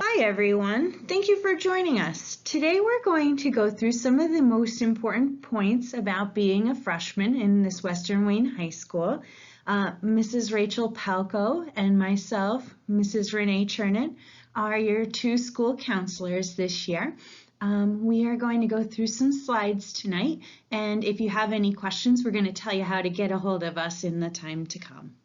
Hi everyone, thank you for joining us. Today we're going to go through some of the most important points about being a freshman in this Western Wayne High School. Mrs. Rachel Palco and myself, Mrs. Renee Chernin, are your two school counselors this year. We are going to go through some slides tonight, and if you have any questions, we're going to tell you how to get a hold of us in the time to come.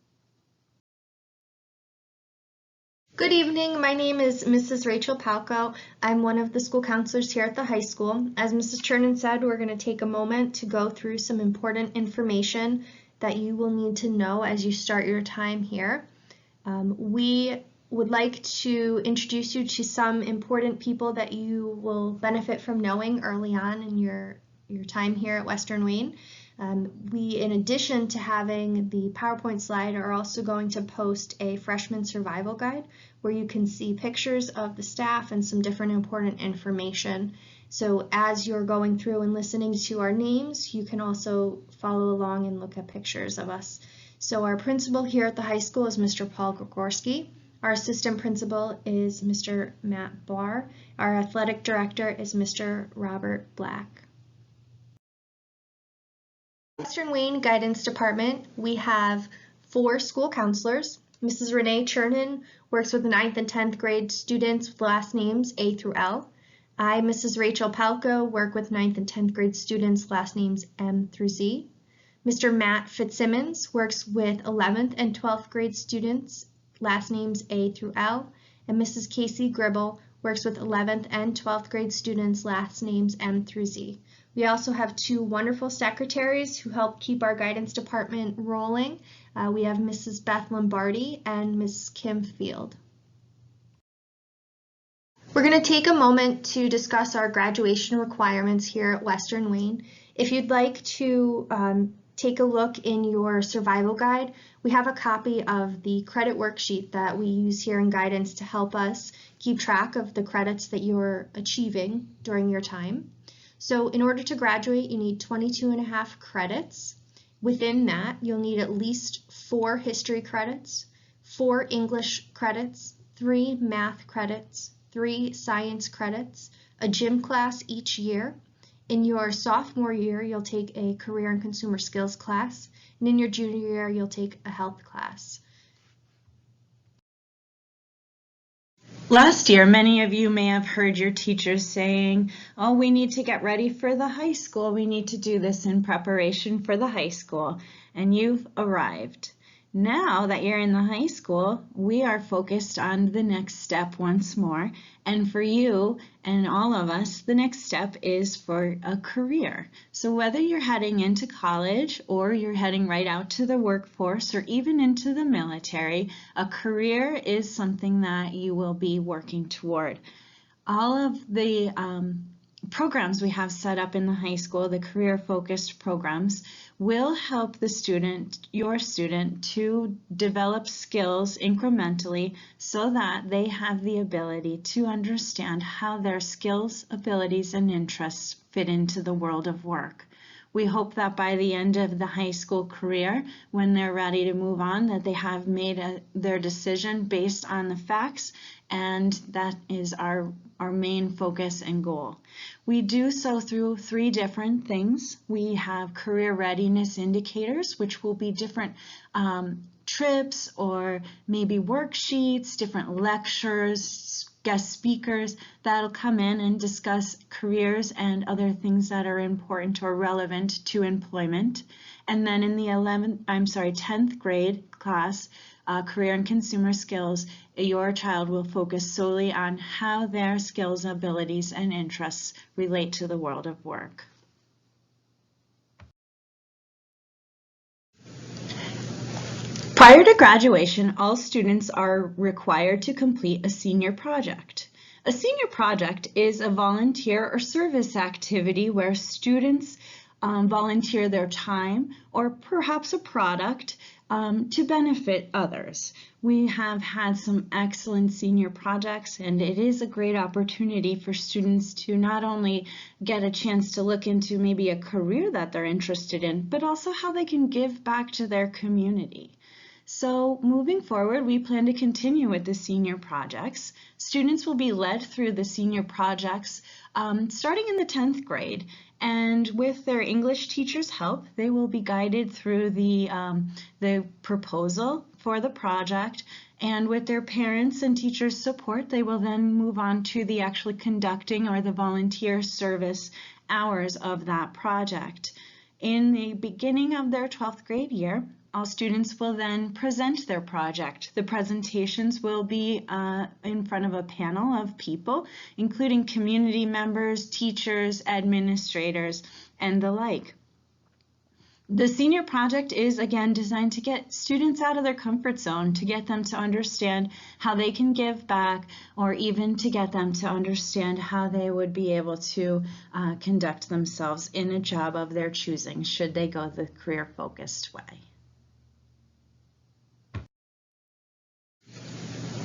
Good evening, my name is Mrs. Rachel Palco. I'm one of the school counselors here at the high school. As Mrs. Chernin said, we're going to take a moment to go through some important information that you will need to know as you start your time here. We would like to introduce you to some important people that you will benefit from knowing early on in your time here at Western Wayne. We, in addition to having the PowerPoint slide, are also going to post a freshman survival guide where you can see pictures of the staff and some different important information. So as you're going through and listening to our names, you can also follow along and look at pictures of us. So our principal here at the high school is Mr. Paul Gregorski. Our assistant principal is Mr. Matt Barr. Our athletic director is Mr. Robert Black. Western Wayne Guidance Department, we have 4 school counselors. Mrs. Renee Chernin works with the 9th and 10th grade students with last names A through L. I, Mrs. Rachel Palco, work with 9th and 10th grade students last names M through Z. Mr. Matt Fitzsimmons works with 11th and 12th grade students last names A through L. And Mrs. Casey Gribble works with 11th and 12th grade students last names M through Z. We also have 2 wonderful secretaries who help keep our guidance department rolling. We have Mrs. Beth Lombardi and Ms. Kim Field. We're going to take a moment to discuss our graduation requirements here at Western Wayne. If you'd like to take a look in your survival guide, we have a copy of the credit worksheet that we use here in guidance to help us keep track of the credits that you're achieving during your time. So in order to graduate, you need 22.5 credits. Within that, you'll need at least 4 history credits, 4 English credits, 3 math credits, 3 science credits, a gym class each year. In your sophomore year, you'll take a career and consumer skills class, and in your junior year, you'll take a health class. Last year, many of you may have heard your teachers saying, oh, we need to get ready for the high school. We need to do this in preparation for the high school. And you've arrived. Now that you're in the high school, we are focused on the next step once more. And for you and all of us, the next step is for a career. So whether you're heading into college or you're heading right out to the workforce or even into the military, a career is something that you will be working toward. All of the programs we have set up in the high school, the career-focused programs, will help the student, your student, to develop skills incrementally so that they have the ability to understand how their skills, abilities, and interests fit into the world of work. We hope that by the end of the high school career, when they're ready to move on, that they have made their decision based on the facts, and that is our main focus and goal. We do so through 3 different things. We have career readiness indicators, which will be different trips or maybe worksheets, different lectures, guest speakers that'll come in and discuss careers and other things that are important or relevant to employment. And then in the 10th grade class, career and consumer skills, your child will focus solely on how their skills, abilities, and interests relate to the world of work. Prior to graduation, all students are required to complete a senior project. A senior project is a volunteer or service activity where students volunteer their time or perhaps a product to benefit others. We have had some excellent senior projects, and it is a great opportunity for students to not only get a chance to look into maybe a career that they're interested in, but also how they can give back to their community. So moving forward, we plan to continue with the senior projects. Students will be led through the senior projects starting in the 10th grade. And with their English teacher's help, they will be guided through the proposal for the project. And with their parents and teachers' support, they will then move on to the actually conducting or the volunteer service hours of that project. In the beginning of their 12th grade year, all students will then present their project. The presentations will be in front of a panel of people, including community members, teachers, administrators, and the like. The senior project is, again, designed to get students out of their comfort zone, to get them to understand how they can give back, or even to get them to understand how they would be able to conduct themselves in a job of their choosing, should they go the career-focused way.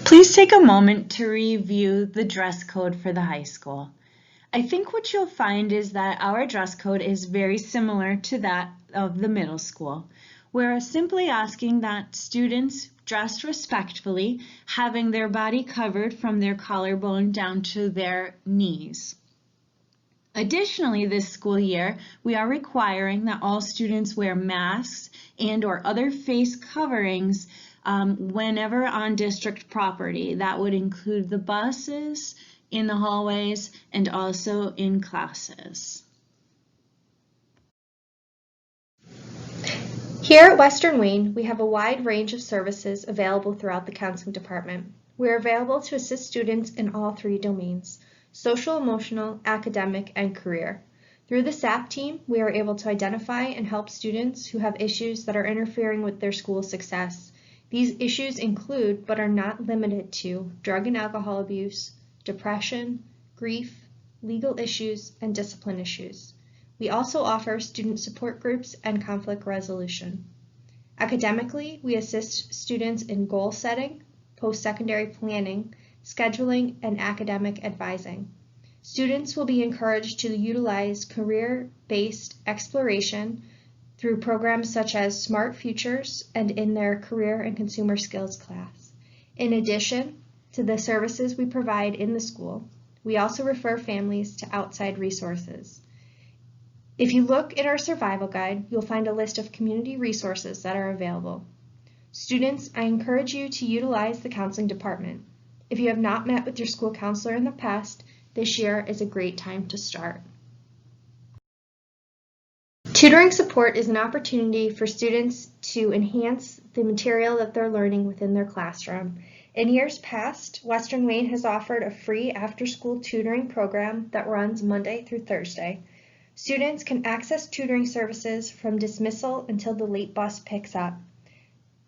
Please take a moment to review the dress code for the high school. I think what you'll find is that our dress code is very similar to that of the middle school. We're simply asking that students dress respectfully, having their body covered from their collarbone down to their knees. Additionally, this school year, we are requiring that all students wear masks and/or other face coverings whenever on district property. That would include the buses, in the hallways, and also in classes. Here at Western Wayne, we have a wide range of services available throughout the counseling department. We are available to assist students in all three domains: social, emotional, academic, and career. Through the SAP team, we are able to identify and help students who have issues that are interfering with their school success. These issues include, but are not limited to, drug and alcohol abuse, depression, grief, legal issues, and discipline issues. We also offer student support groups and conflict resolution. Academically, we assist students in goal setting, post-secondary planning, scheduling, and academic advising. Students will be encouraged to utilize career-based exploration through programs such as Smart Futures and in their Career and Consumer Skills class. In addition to the services we provide in the school, we also refer families to outside resources. If you look at our survival guide, you'll find a list of community resources that are available. Students, I encourage you to utilize the counseling department. If you have not met with your school counselor in the past, this year is a great time to start. Tutoring support is an opportunity for students to enhance the material that they're learning within their classroom. In years past, Western Wayne has offered a free after-school tutoring program that runs Monday through Thursday. Students can access tutoring services from dismissal until the late bus picks up.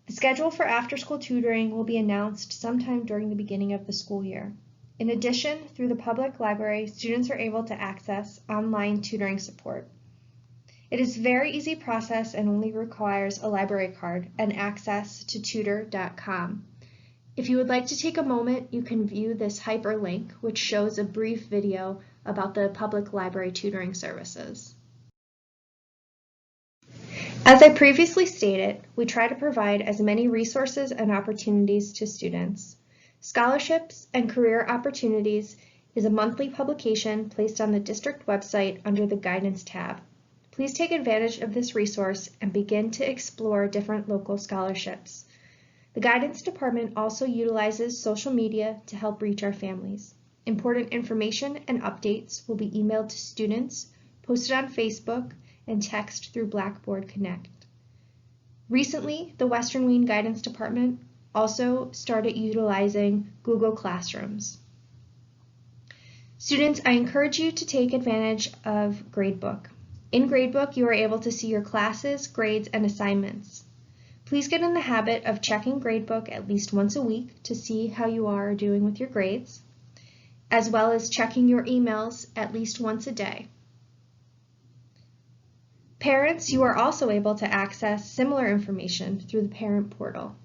The schedule for after-school tutoring will be announced sometime during the beginning of the school year. In addition, through the public library, students are able to access online tutoring support. It is a very easy process and only requires a library card and access to tutor.com. If you would like to take a moment, you can view this hyperlink, which shows a brief video about the public library tutoring services. As I previously stated, we try to provide as many resources and opportunities to students. Scholarships and Career Opportunities is a monthly publication placed on the district website under the Guidance tab. Please take advantage of this resource and begin to explore different local scholarships. The Guidance Department also utilizes social media to help reach our families. Important information and updates will be emailed to students, posted on Facebook, and text through Blackboard Connect. Recently, the Western Wayne Guidance Department also started utilizing Google Classrooms. Students, I encourage you to take advantage of Gradebook. In Gradebook, you are able to see your classes, grades, and assignments. Please get in the habit of checking Gradebook at least once a week to see how you are doing with your grades, as well as checking your emails at least once a day. Parents, you are also able to access similar information through the parent portal.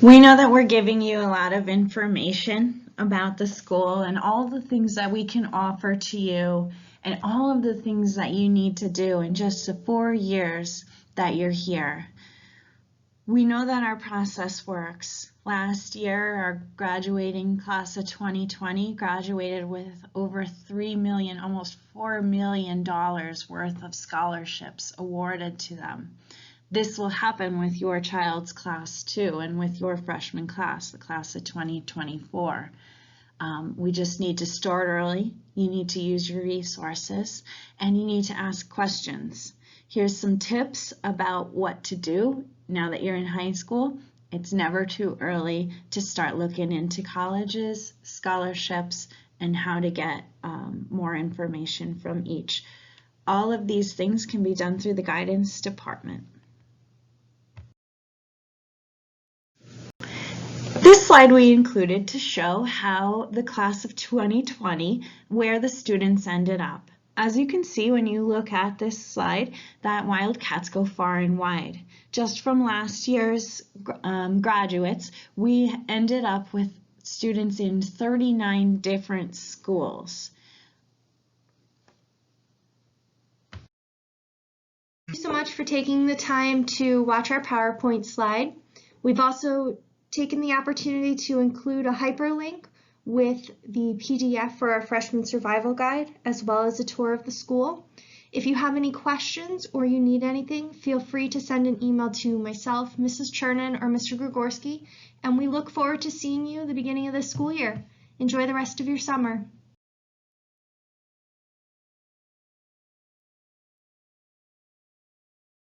We know that we're giving you a lot of information about the school and all the things that we can offer to you and all of the things that you need to do in just the 4 years that you're here. We know that our process works. Last year, our graduating class of 2020 graduated with over $3 million, almost $4 million worth of scholarships awarded to them. This will happen with your child's class too, and with your freshman class, the class of 2024. We just need to start early. You need to use your resources, and you need to ask questions. Here's some tips about what to do now that you're in high school. It's never too early to start looking into colleges, scholarships, and how to get more information from each. All of these things can be done through the guidance department. This slide we included to show how the class of 2020, where the students ended up. As you can see when you look at this slide, that Wildcats go far and wide. Just from last year's graduates, we ended up with students in 39 different schools. Thank you so much for taking the time to watch our PowerPoint slide. We've also taken the opportunity to include a hyperlink with the PDF for our freshman survival guide, as well as a tour of the school. If you have any questions or you need anything, feel free to send an email to myself, Mrs. Chernin, or Mr. Grigorski, and we look forward to seeing you at the beginning of this school year. Enjoy the rest of your summer.